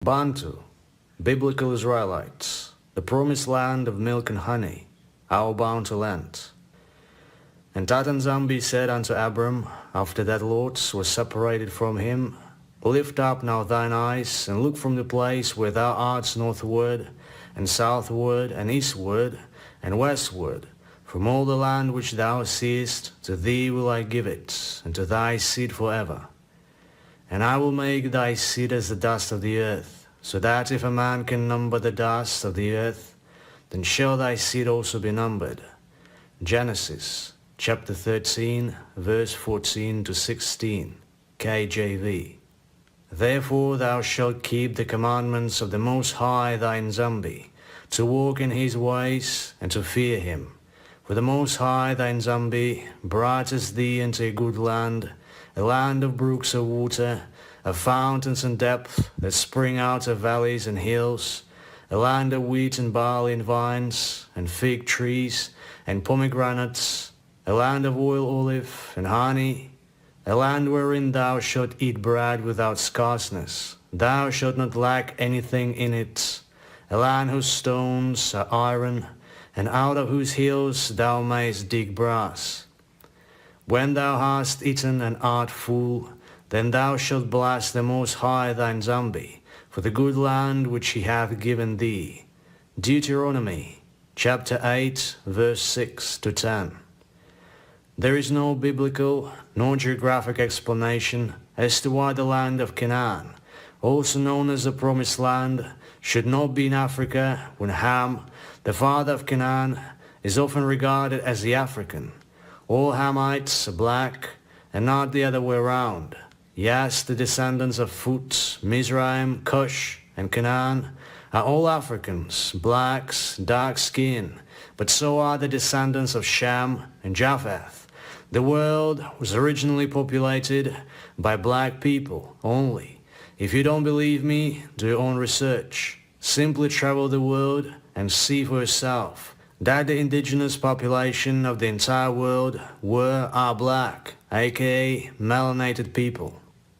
Bantu, Biblical Israelites, the promised land of milk and honey, our bounty land. And Tatanzambi said unto Abram, after that Lot was separated from him, Lift up now thine eyes, and look from the place where thou art northward, and southward, and eastward, and westward, from all the land which thou seest, to thee will I give it, and to thy seed forever. And I will make thy seed as the dust of the earth, so that if a man can number the dust of the earth, then shall thy seed also be numbered. Genesis chapter 13, verse 14 to 16, KJV. Therefore thou shalt keep the commandments of the Most High thy Nzambi, to walk in his ways, and to fear him. For the Most High thy Nzambi brought thee into a good land, a land of brooks of water, of fountains and depth that spring out of valleys and hills, a land of wheat and barley and vines, and fig trees and pomegranates, a land of oil, olive, and honey, a land wherein thou shalt eat bread without scarceness. Thou shalt not lack anything in it, a land whose stones are iron, and out of whose hills thou mayst dig brass. When thou hast eaten and art full, then thou shalt bless the Most High thy Nzambi, for the good land which he hath given thee. Deuteronomy chapter 8, verse 6 to 10. There is no biblical nor geographic explanation as to why the land of Canaan, also known as the Promised Land, should not be in Africa when Ham, the father of Canaan, is often regarded as the African. All Hamites are black, and not the other way around. Yes, the descendants of Phut, Mizraim, Cush, and Canaan are all Africans, blacks, dark skin, but so are the descendants of Shem and Japheth. The world was originally populated by black people only. If you don't believe me, do your own research. Simply travel the world and see for yourself that the indigenous population of the entire world are black, aka melanated people.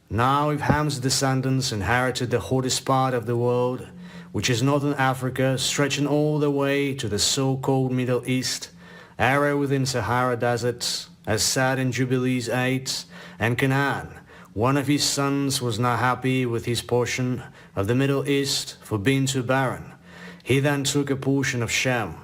Now if Ham's descendants inherited the hottest part of the world, which is northern Africa stretching all the way to the so-called Middle East, area within Sahara deserts, as said in Jubilees 8, and Canaan, one of his sons was not happy with his portion of the Middle East for being too barren. He then took a portion of Shem,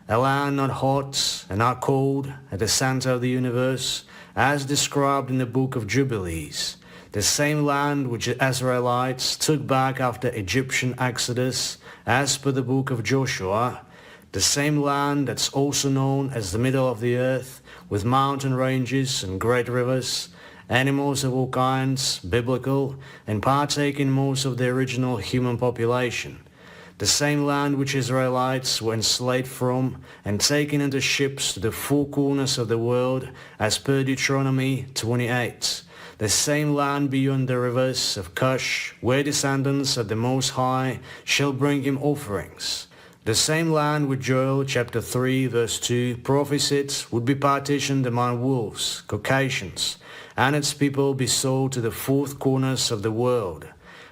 a land not hot and not cold, at the center of the universe, as described in the book of Jubilees, the same land which the Israelites took back after Egyptian exodus, as per the book of Joshua, the same land that's also known as the middle of the earth, with mountain ranges and great rivers, animals of all kinds, biblical, and partaking most of the original human population. The same land which Israelites were enslaved from and taken into ships to the four corners of the world, as per Deuteronomy 28. The same land beyond the rivers of Cush, where descendants of the Most High shall bring him offerings. The same land which Joel chapter 3 verse 2 prophesied would be partitioned among wolves, Caucasians, and its people be sold to the four corners of the world.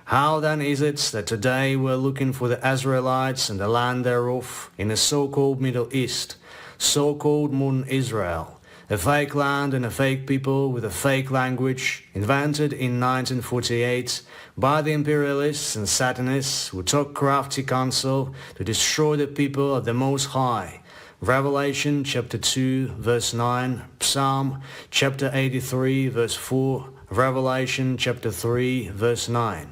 How then is it that today we are looking for the Israelites and the land thereof in the so-called Middle East, so-called modern Israel, a fake land and a fake people with a fake language invented in 1948 by the imperialists and satanists who took crafty counsel to destroy the people of the Most High? Revelation chapter 2 verse 9, Psalm chapter 83 verse 4, Revelation chapter 3 verse 9.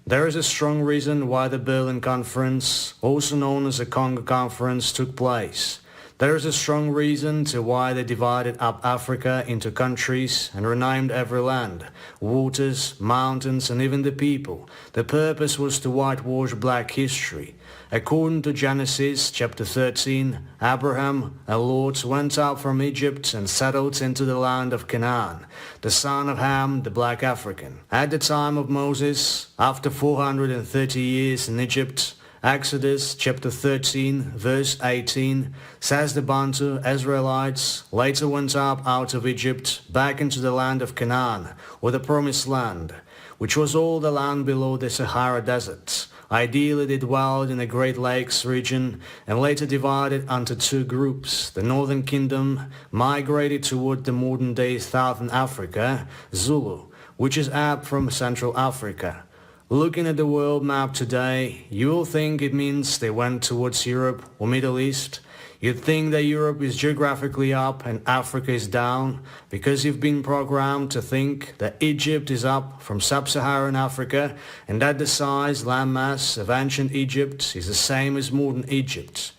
There is a strong reason why the Berlin Conference, also known as the Congo Conference, took place. There is a strong reason to why they divided up Africa into countries and renamed every land, waters, mountains, and even the people. The purpose was to whitewash black history. According to Genesis chapter 13, Abraham and Lot went out from Egypt and settled into the land of Canaan, the son of Ham, the black African. At the time of Moses, after 430 years in Egypt, Exodus chapter 13 verse 18 says the Bantu Israelites later went up out of Egypt back into the land of Canaan, or the Promised Land, which was all the land below the Sahara Desert, Ideally, they dwelled in the Great Lakes region and later divided into two groups. The Northern Kingdom migrated toward the modern-day Southern Africa, Zulu, which is up from Central Africa. Looking at the world map today, you will think it means they went towards Europe or Middle East. You'd think that Europe is geographically up and Africa is down because you've been programmed to think that Egypt is up from sub-Saharan Africa and that the size, landmass of ancient Egypt is the same as modern Egypt.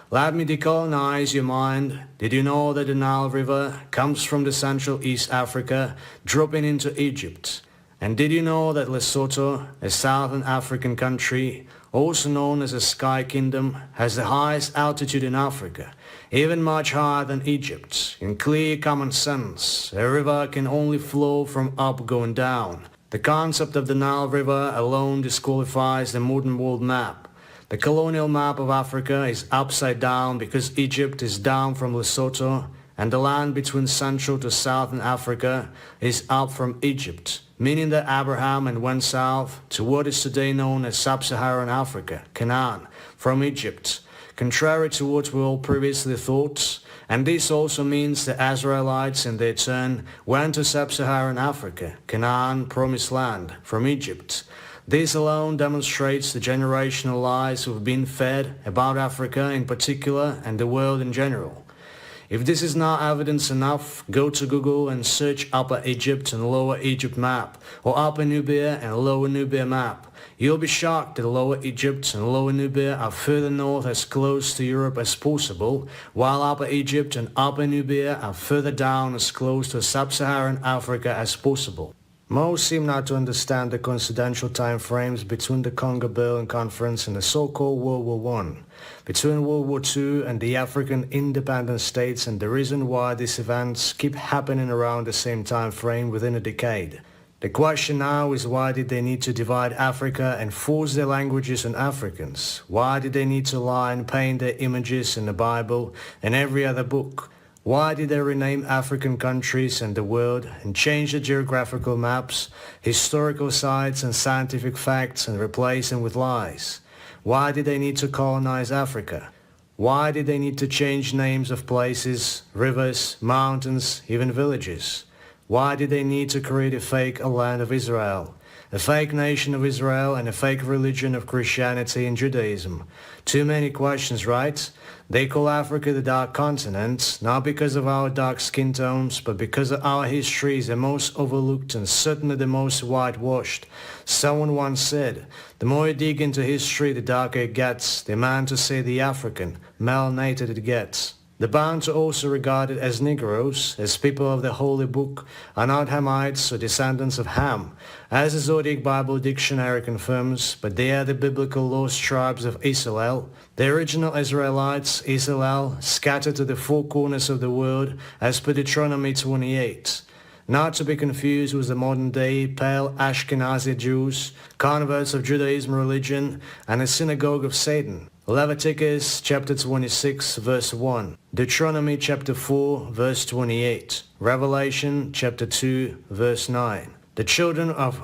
Let me decolonize your mind. Did you know that the Nile River comes from the Central East Africa, dropping into Egypt? And did you know that Lesotho, a Southern African country, also known as a Sky Kingdom, has the highest altitude in Africa, even much higher than Egypt? In clear common sense, a river can only flow from up going down. The concept of the Nile River alone disqualifies the modern world map. The colonial map of Africa is upside down because Egypt is down from Lesotho and the land between Central to Southern Africa is up from Egypt, meaning that Abraham went south to what is today known as Sub-Saharan Africa, Canaan, from Egypt, contrary to what we all previously thought. And this also means the Israelites in their turn went to Sub-Saharan Africa, Canaan, Promised Land, from Egypt. This alone demonstrates the generational lies we've been fed about Africa in particular and the world in general. If this is not evidence enough, go to Google and search Upper Egypt and Lower Egypt map, or Upper Nubia and Lower Nubia map. You'll be shocked that Lower Egypt and Lower Nubia are further north as close to Europe as possible, while Upper Egypt and Upper Nubia are further down as close to Sub-Saharan Africa as possible. Most seem not to understand the coincidental time frames between the Congo-Berlin Conference and the so-called World War I, between World War II and the African independent states, and the reason why these events keep happening around the same time frame within a decade. The question now is, why did they need to divide Africa and force their languages on Africans? Why did they need to lie and paint their images in the Bible and every other book? Why did they rename African countries and the world and change the geographical maps, historical sites and scientific facts and replace them with lies? Why did they need to colonize Africa? Why did they need to change names of places, rivers, mountains, even villages? Why did they need to create a fake land of Israel, a fake nation of Israel and a fake religion of Christianity and Judaism? Too many questions, right? They call Africa the Dark Continent, not because of our dark skin tones, but because our history is the most overlooked and certainly the most whitewashed. Someone once said, the more you dig into history, the darker it gets. They meant to say the African, melanated it gets. The Bantu, also regarded as Negroes, as people of the Holy Book, are not Hamites or descendants of Ham, as the Zodiac Bible Dictionary confirms, but they are the biblical lost tribes of Israel, the original Israelites, Israel, scattered to the four corners of the world, as per Deuteronomy 28. Not to be confused with the modern-day pale Ashkenazi Jews, converts of Judaism religion, and a synagogue of Satan. Leviticus chapter 26 verse 1, Deuteronomy chapter 4 verse 28, Revelation chapter 2 verse 9. The children of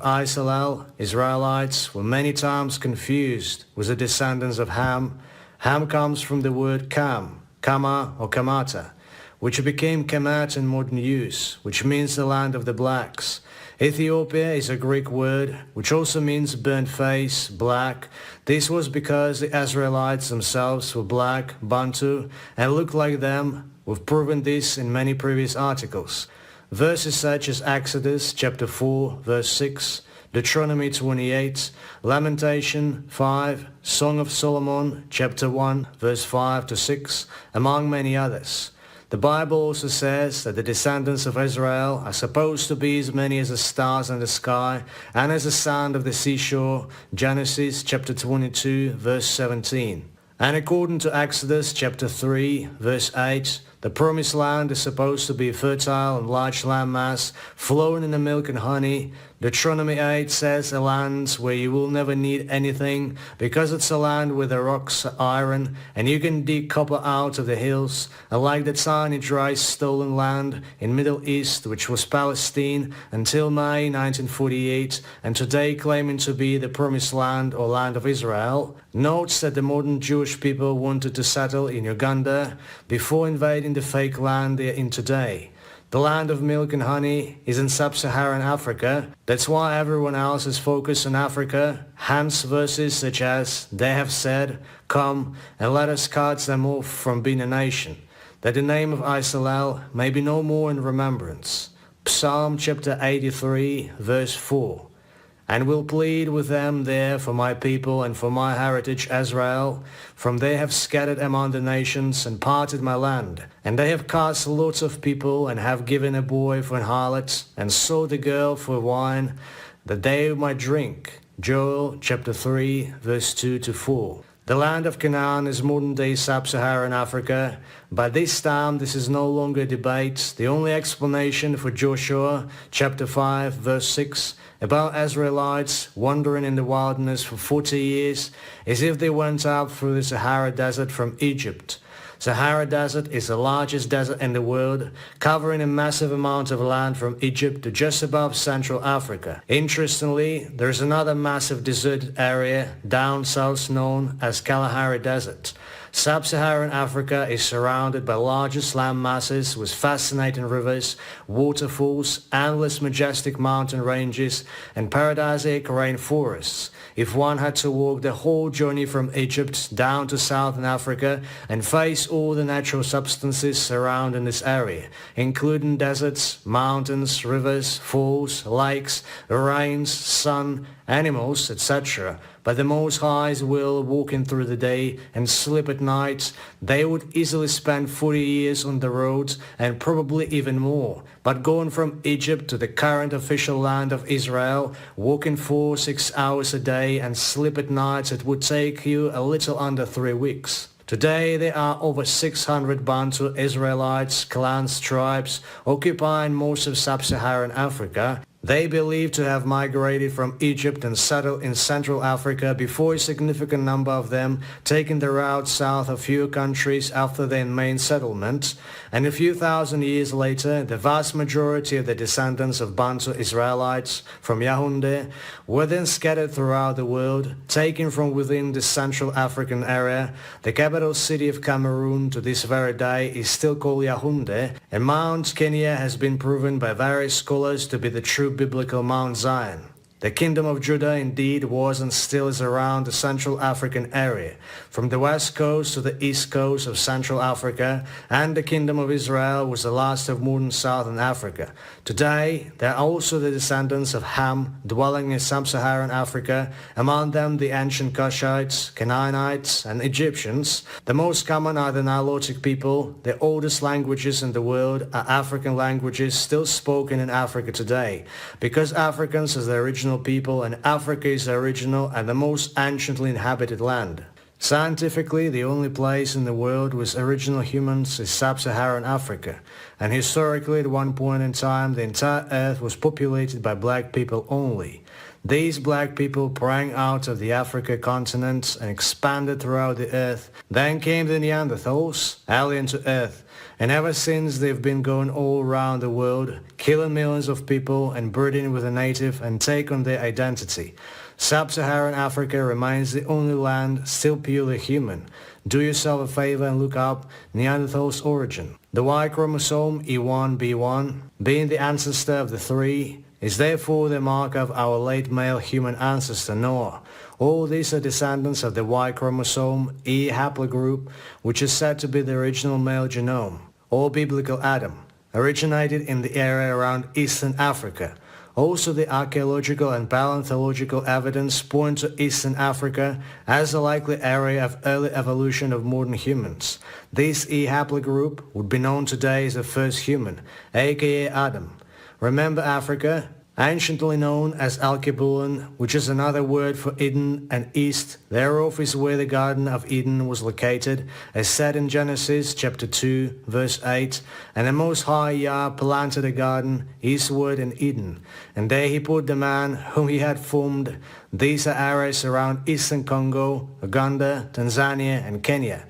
Israelites, were many times confused with the descendants of Ham. Ham comes from the word Kam, Kama or Kamata, which became Kemet in modern use, which means the land of the blacks. Ethiopia is a Greek word, which also means burnt face, black. This was because the Israelites themselves were black, Bantu, and looked like them. We've proven this in many previous articles. Verses such as Exodus chapter 4, verse 6, Deuteronomy 28, Lamentation 5, Song of Solomon chapter 1, verse 5 to 6, among many others. The Bible also says that the descendants of Israel are supposed to be as many as the stars in the sky and as the sand of the seashore, Genesis chapter 22, verse 17. And according to Exodus chapter 3, verse 8, The promised land is supposed to be fertile and large landmass, flowing in the milk and honey. Deuteronomy 8 says a land where you will never need anything because it's a land where the rocks are iron and you can dig copper out of the hills, unlike the tiny dry stolen land in Middle East which was Palestine until May 1948 and today claiming to be the promised land or land of Israel. Notes that the modern Jewish people wanted to settle in Uganda before invading the fake land they are in today. The land of milk and honey is in sub-Saharan Africa. That's why everyone else is focused on Africa. Hence verses such as, they have said, come and let us cut them off from being a nation, that the name of Israel may be no more in remembrance. Psalm chapter 83 verse 4. And will plead with them there for my people and for my heritage Israel, from they have scattered among the nations and parted my land. And they have cast lots of people and have given a boy for an harlot and sold a girl for wine, that they might drink. Joel chapter 3 verse 2 to 4. The land of Canaan is modern-day sub-Saharan Africa. By this time, this is no longer a debate. The only explanation for Joshua, chapter 5, verse 6, about Israelites wandering in the wilderness for 40 years, is if they went up through the Sahara Desert from Egypt. Sahara Desert is the largest desert in the world, covering a massive amount of land from Egypt to just above Central Africa. Interestingly, there is another massive deserted area down south known as Kalahari Desert. Sub-Saharan Africa is surrounded by largest land masses with fascinating rivers, waterfalls, endless majestic mountain ranges, and paradisiac rainforests. If one had to walk the whole journey from Egypt down to Southern Africa and face all the natural substances surrounding this area, including deserts, mountains, rivers, falls, lakes, rains, sun, animals, etc., by the Most High's will walking through the day and sleep at night, they would easily spend 40 years on the road and probably even more. But going from Egypt to the current official land of Israel, walking 4-6 hours a day and sleep at nights, it would take you a little under 3 weeks. Today there are over 600 Bantu Israelites, clans, tribes occupying most of sub-Saharan Africa. They believe to have migrated from Egypt and settled in Central Africa before a significant number of them taking the route south of few countries after their main settlement, and a few thousand years later the vast majority of the descendants of Bantu Israelites from Yaoundé were then scattered throughout the world, taken from within the Central African area. The capital city of Cameroon to this very day is still called Yaoundé, and Mount Kenya has been proven by various scholars to be the true biblical Mount Zion. The kingdom of Judah indeed was and still is around the Central African area, from the west coast to the east coast of Central Africa, and the kingdom of Israel was the last of modern Southern Africa. Today, there are also the descendants of Ham dwelling in sub-Saharan Africa, among them the ancient Cushites, Canaanites, and Egyptians. The most common are the Nilotic people. The oldest languages in the world are African languages still spoken in Africa today, because Africans is the original people and Africa is the original and the most anciently inhabited land. Scientifically, the only place in the world with original humans is sub-Saharan Africa, and historically at one point in time the entire earth was populated by black people only. These black people sprang out of the Africa continent and expanded throughout the earth. Then came the Neanderthals, alien to earth, and ever since they've been going all around the world, killing millions of people and breeding with the native and take on their identity. Sub-Saharan Africa remains the only land still purely human. Do yourself a favor and look up Neanderthals' origin. The Y chromosome E1b1, being the ancestor of the 3, is therefore the mark of our late male human ancestor Noah. All these are descendants of the Y chromosome E haplogroup, which is said to be the original male genome, or biblical Adam, originated in the area around Eastern Africa. Also, the archaeological and paleontological evidence point to Eastern Africa as a likely area of early evolution of modern humans. This E haplogroup would be known today as the first human, aka Adam. Remember Africa? anciently known as Alkebulan, which is another word for Eden, and east thereof is where the Garden of Eden was located, as said in Genesis chapter 2, verse 8, and the Most High Yah planted a garden eastward in Eden, and there he put the man whom he had formed. These are areas around eastern Congo, Uganda, Tanzania, and Kenya.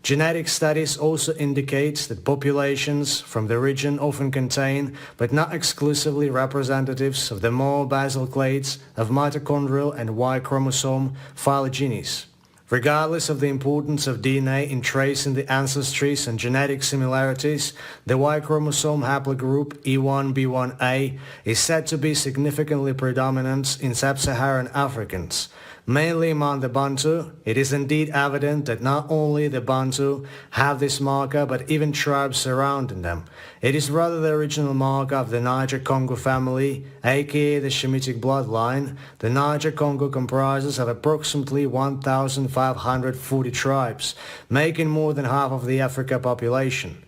Genetic studies also indicate that populations from the region often contain, but not exclusively, representatives of the more basal clades of mitochondrial and Y chromosome phylogenies. Regardless of the importance of DNA in tracing the ancestries and genetic similarities, the Y chromosome haplogroup E1b1a is said to be significantly predominant in sub-Saharan Africans. Mainly among the Bantu, it is indeed evident that not only the Bantu have this marker, but even tribes surrounding them. It is rather the original marker of the Niger-Congo family, aka the Shemitic bloodline. The Niger-Congo comprises of approximately 1,540 tribes, making more than half of the Africa population.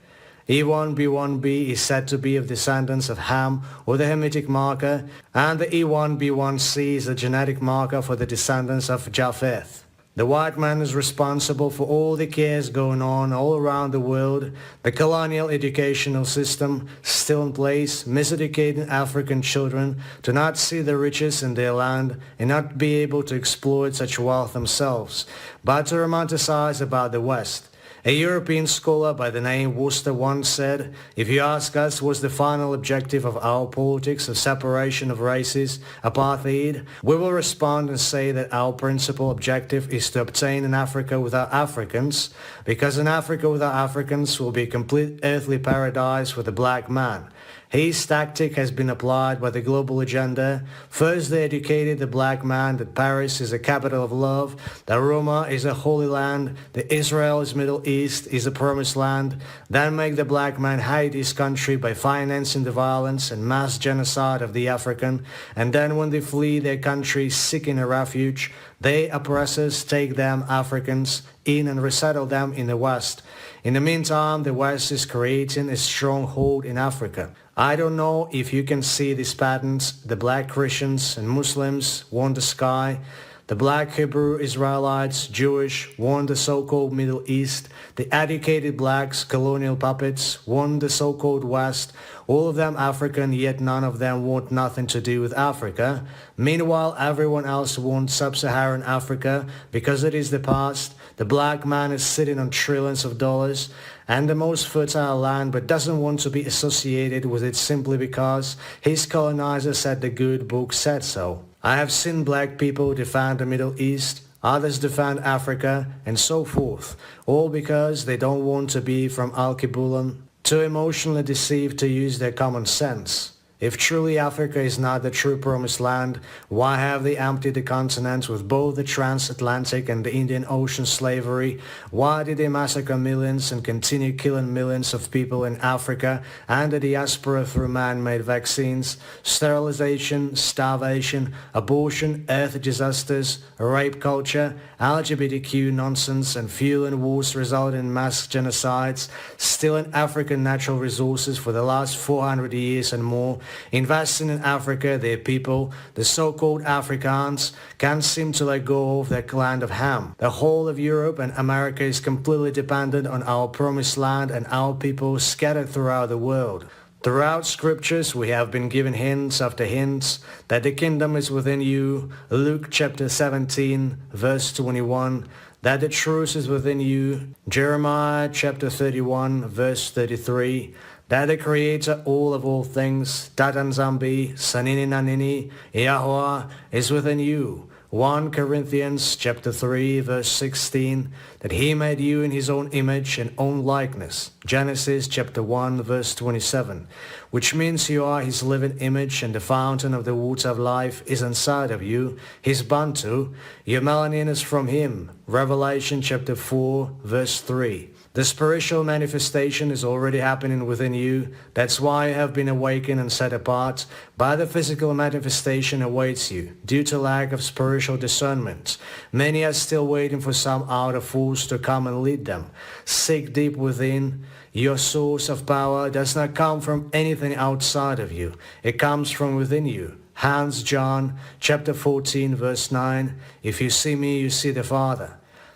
E1b1b is said to be of descendants of Ham, or the Hamitic marker, and the E1b1c is a genetic marker for the descendants of Japheth. The white man is responsible for all the cares going on all around the world. The colonial educational system still in place, miseducating African children to not see the riches in their land and not be able to exploit such wealth themselves, but to romanticize about the West. A European scholar by the name Worcester once said, "If you ask us what's the final objective of our politics of separation of races, apartheid, we will respond and say that our principal objective is to obtain an Africa without Africans, because an Africa without Africans will be a complete earthly paradise for the black man." His tactic has been applied by the global agenda. First, they educated the black man that Paris is the capital of love, that Roma is a holy land, that Israel's Middle East is a promised land. Then make the black man hate his country by financing the violence and mass genocide of the African. And then when they flee their country seeking a refuge, they oppressors take them, Africans, in and resettle them in the West. In the meantime, the West is creating a stronghold in Africa. I don't know if you can see these patterns. The black Christians and Muslims want the sky. The black Hebrew Israelites, Jewish, want the so-called Middle East. The educated blacks, colonial puppets, want the so-called West. All of them African, yet none of them want nothing to do with Africa. Meanwhile, everyone else wants sub-Saharan Africa because it is the past. The black man is sitting on trillions of dollars and the most fertile land, but doesn't want to be associated with it simply because his colonizer said the good book said so. I have seen black people defend the Middle East, others defend Africa, and so forth, all because they don't want to be from Alkebulan, too emotionally deceived to use their common sense. If truly Africa is not the true promised land, why have they emptied the continent with both the transatlantic and the Indian Ocean slavery? Why did they massacre millions and continue killing millions of people in Africa and the diaspora through man-made vaccines, sterilization, starvation, abortion, earth disasters, rape culture, LGBTQ nonsense, and fueling wars resulting in mass genocides, stealing African natural resources for the last 400 years and more, investing in Africa, their people, the so-called Afrikaans, can't seem to let go of their land of Ham. The whole of Europe and America is completely dependent on our promised land and our people scattered throughout the world. Throughout scriptures we have been given hints after hints that the kingdom is within you, Luke chapter 17 verse 21, that the truth is within you, Jeremiah chapter 31 verse 33, that the Creator all things, Tatanzambi, Sanini Nanini, Yahweh is within you. 1 Corinthians chapter 3 verse 16, that he made you in his own image and own likeness. Genesis chapter 1 verse 27, which means you are his living image and the fountain of the water of life is inside of you, his Bantu. Your melanin is from him. Revelation chapter 4 verse 3. The spiritual manifestation is already happening within you. That's why you have been awakened and set apart. But the physical manifestation awaits you due to lack of spiritual discernment. Many are still waiting for some outer force to come and lead them. Seek deep within. Your source of power does not come from anything outside of you. It comes from within you. Hans John, chapter 14, verse 9, "If you see me, you see the Father."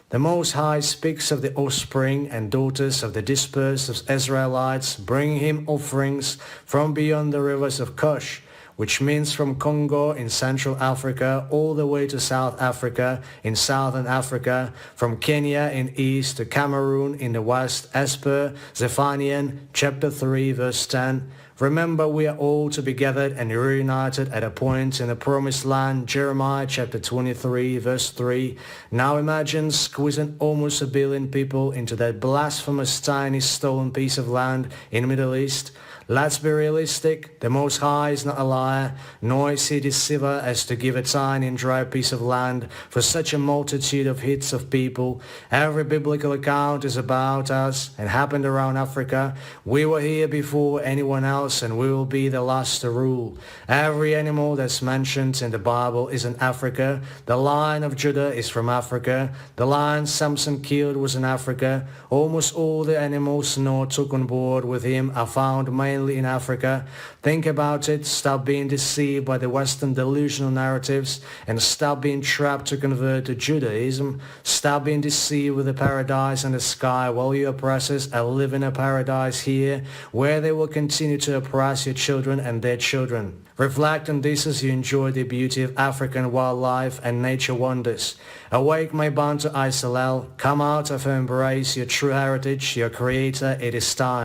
The Most High speaks of the offspring and daughters of the dispersed Israelites bringing him offerings from beyond the rivers of Cush, which means from Congo in Central Africa all the way to South Africa in Southern Africa, from Kenya in east to Cameroon in the west, as per Zephaniah chapter 3 verse 10. Remember, we are all to be gathered and reunited at a point in the promised land, Jeremiah chapter 23 verse 3. Now imagine squeezing almost 1 billion people into that blasphemous tiny stolen piece of land in the Middle East. Let's be realistic. The Most High is not a liar, nor is he deceiver as to give a tiny and dry piece of land for such a multitude of hits of people. Every biblical account is about us and happened around Africa. We were here before anyone else, and we will be the last to rule. Every animal that's mentioned in the Bible is in Africa. The Lion of Judah is from Africa. The lion Samson killed was in Africa. Almost all the animals Noah took on board with him are found mainly in Africa. Think about it. Stop being deceived by the Western delusional narratives and stop being trapped to convert to Judaism. Stop being deceived with the paradise in the sky while your oppressors are living a paradise here where they will continue to oppress your children and their children. Reflect on this as you enjoy the beauty of African wildlife and nature wonders. Awake, my Bantu Isalel. Come out of and embrace your true heritage, your creator. It is time.